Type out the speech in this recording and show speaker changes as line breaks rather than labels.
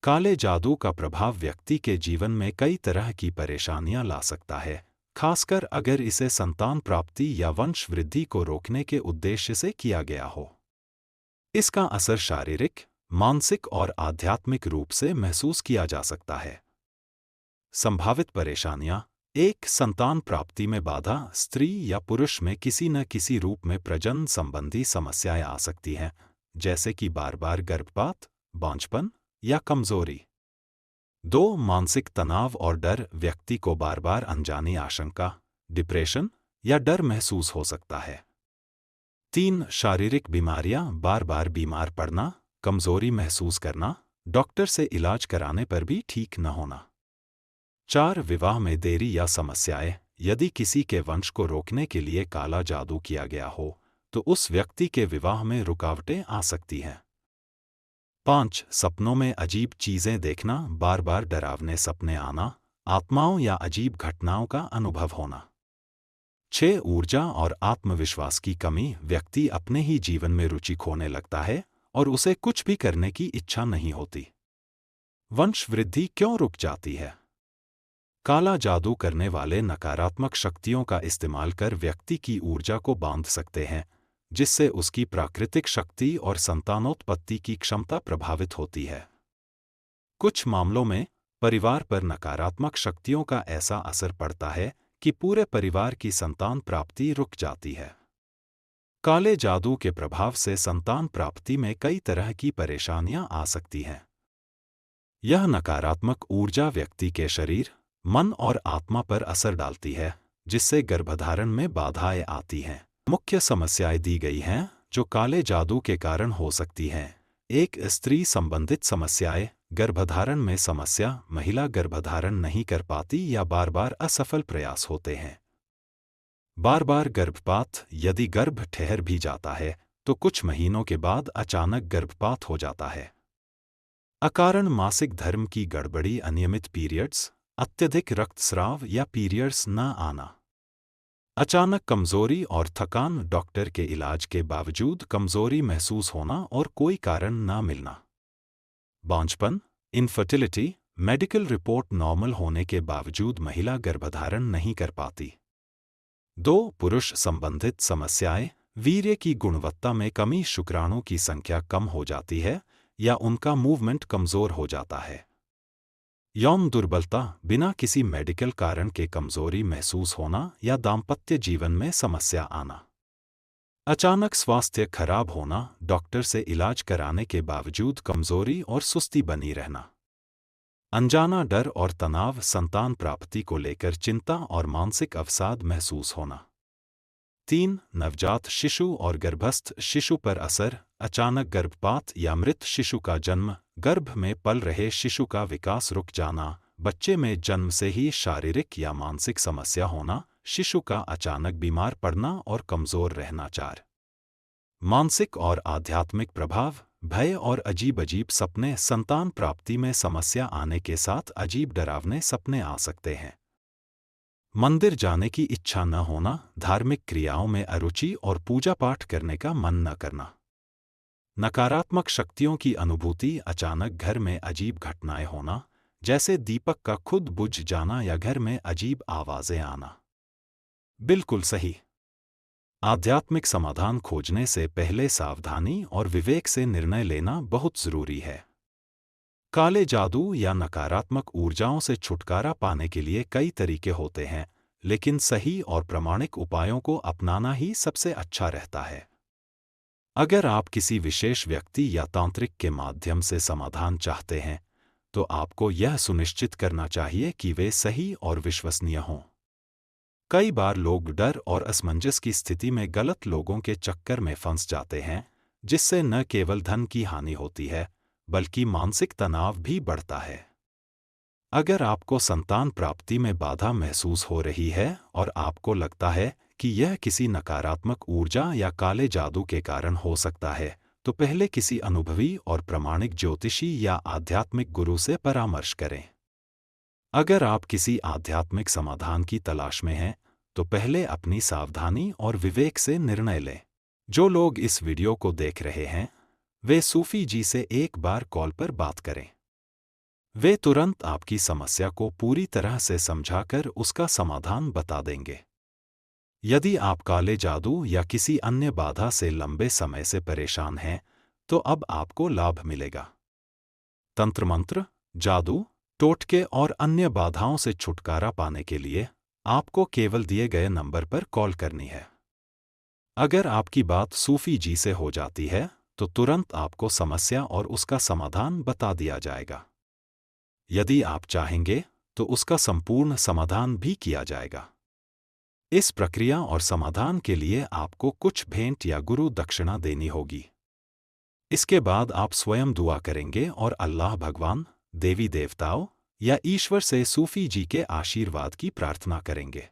काले जादू का प्रभाव व्यक्ति के जीवन में कई तरह की परेशानियां ला सकता है, खासकर अगर इसे संतान प्राप्ति या वंश वृद्धि को रोकने के उद्देश्य से किया गया हो। इसका असर शारीरिक, मानसिक और आध्यात्मिक रूप से महसूस किया जा सकता है। संभावित परेशानियां: 1. संतान प्राप्ति में बाधा। स्त्री या पुरुष में किसी न किसी रूप में प्रजनन संबंधी समस्याएं आ सकती हैं, जैसे कि बार-बार गर्भपात, बांझपन या कमजोरी। 2. मानसिक तनाव और डर। व्यक्ति को बार-बार अनजानी आशंका, डिप्रेशन या डर महसूस हो सकता है। 3. शारीरिक बीमारियां। बार-बार बीमार पड़ना, कमजोरी महसूस करना, डॉक्टर से इलाज कराने पर भी ठीक न होना। 4. विवाह में देरी या समस्याएं। यदि किसी के वंश को रोकने के लिए काला जादू किया गया हो, तो उस व्यक्ति के विवाह में रुकावटें आ सकती हैं। 5. सपनों में अजीब चीजें देखना। बार बार डरावने सपने आना, आत्माओं या अजीब घटनाओं का अनुभव होना। 6. ऊर्जा और आत्मविश्वास की कमी। व्यक्ति अपने ही जीवन में रुचि खोने लगता है और उसे कुछ भी करने की इच्छा नहीं होती। वंश वृद्धि क्यों रुक जाती है? काला जादू करने वाले नकारात्मक शक्तियों का इस्तेमाल कर व्यक्ति की ऊर्जा को बांध सकते हैं, जिससे उसकी प्राकृतिक शक्ति और संतानोत्पत्ति की क्षमता प्रभावित होती है। कुछ मामलों में परिवार पर नकारात्मक शक्तियों का ऐसा असर पड़ता है कि पूरे परिवार की संतान प्राप्ति रुक जाती है। काले जादू के प्रभाव से संतान प्राप्ति में कई तरह की परेशानियां आ सकती हैं। यह नकारात्मक ऊर्जा व्यक्ति के शरीर, मन और आत्मा पर असर डालती है, जिससे गर्भधारण में बाधाएं आती हैं। मुख्य समस्याएं दी गई हैं जो काले जादू के कारण हो सकती हैं। 1. स्त्री संबंधित समस्याएं। गर्भधारण में समस्या। महिला गर्भधारण नहीं कर पाती या बार बार असफल प्रयास होते हैं। बार बार गर्भपात। यदि गर्भ ठहर भी जाता है तो कुछ महीनों के बाद अचानक गर्भपात हो जाता है। अकारण मासिक धर्म की गड़बड़ी। अनियमित पीरियड्स, अत्यधिक रक्तस्राव या पीरियड्स न आना। अचानक कमजोरी और थकान। डॉक्टर के इलाज के बावजूद कमजोरी महसूस होना और कोई कारण न मिलना। बांझपन, इनफर्टिलिटी। मेडिकल रिपोर्ट नॉर्मल होने के बावजूद महिला गर्भधारण नहीं कर पाती। 2. पुरुष संबंधित समस्याएं। वीर्य की गुणवत्ता में कमी। शुक्राणु की संख्या कम हो जाती है या उनका मूवमेंट कमजोर हो जाता है। यौन दुर्बलता। बिना किसी मेडिकल कारण के कमजोरी महसूस होना या दाम्पत्य जीवन में समस्या आना। अचानक स्वास्थ्य खराब होना। डॉक्टर से इलाज कराने के बावजूद कमजोरी और सुस्ती बनी रहना। अनजाना डर और तनाव। संतान प्राप्ति को लेकर चिंता और मानसिक अवसाद महसूस होना। 3. नवजात शिशु और गर्भस्थ शिशु पर असर। अचानक गर्भपात या मृत शिशु का जन्म। गर्भ में पल रहे शिशु का विकास रुक जाना। बच्चे में जन्म से ही शारीरिक या मानसिक समस्या होना। शिशु का अचानक बीमार पड़ना और कमजोर रहना। 4. मानसिक और आध्यात्मिक प्रभाव। भय और अजीब अजीब सपने। संतान प्राप्ति में समस्या आने के साथ अजीब डरावने सपने आ सकते हैं। मंदिर जाने की इच्छा न होना। धार्मिक क्रियाओं में अरुचि और पूजा पाठ करने का मन न करना। नकारात्मक शक्तियों की अनुभूति। अचानक घर में अजीब घटनाएं होना, जैसे दीपक का खुद बुझ जाना या घर में अजीब आवाजें आना। बिल्कुल सही। आध्यात्मिक समाधान खोजने से पहले सावधानी और विवेक से निर्णय लेना बहुत जरूरी है। काले जादू या नकारात्मक ऊर्जाओं से छुटकारा पाने के लिए कई तरीके होते हैं, लेकिन सही और प्रामाणिक उपायों को अपनाना ही सबसे अच्छा रहता है। अगर आप किसी विशेष व्यक्ति या तांत्रिक के माध्यम से समाधान चाहते हैं, तो आपको यह सुनिश्चित करना चाहिए कि वे सही और विश्वसनीय हों। कई बार लोग डर और असमंजस की स्थिति में गलत लोगों के चक्कर में फंस जाते हैं, जिससे न केवल धन की हानि होती है, बल्कि मानसिक तनाव भी बढ़ता है। अगर आपको संतान प्राप्ति में बाधा महसूस हो रही है और आपको लगता है कि यह किसी नकारात्मक ऊर्जा या काले जादू के कारण हो सकता है, तो पहले किसी अनुभवी और प्रामाणिक ज्योतिषी या आध्यात्मिक गुरु से परामर्श करें। अगर आप किसी आध्यात्मिक समाधान की तलाश में हैं, तो पहले अपनी सावधानी और विवेक से निर्णय लें। जो लोग इस वीडियो को देख रहे हैं, वे सूफी जी से एक बार कॉल पर बात करें। वे तुरंत आपकी समस्या को पूरी तरह से समझाकर उसका समाधान बता देंगे। यदि आप काले जादू या किसी अन्य बाधा से लंबे समय से परेशान हैं, तो अब आपको लाभ मिलेगा। तंत्र मंत्र, जादू, टोटके और अन्य बाधाओं से छुटकारा पाने के लिए आपको केवल दिए गए नंबर पर कॉल करनी है। अगर आपकी बात सूफी जी से हो जाती है, तो तुरंत आपको समस्या और उसका समाधान बता दिया जाएगा। यदि आप चाहेंगे, तो उसका संपूर्ण समाधान भी किया जाएगा। इस प्रक्रिया और समाधान के लिए आपको कुछ भेंट या गुरु दक्षिणा देनी होगी। इसके बाद आप स्वयं दुआ करेंगे और अल्लाह भगवान, देवी देवताओं या ईश्वर से सूफी जी के आशीर्वाद की प्रार्थना करेंगे।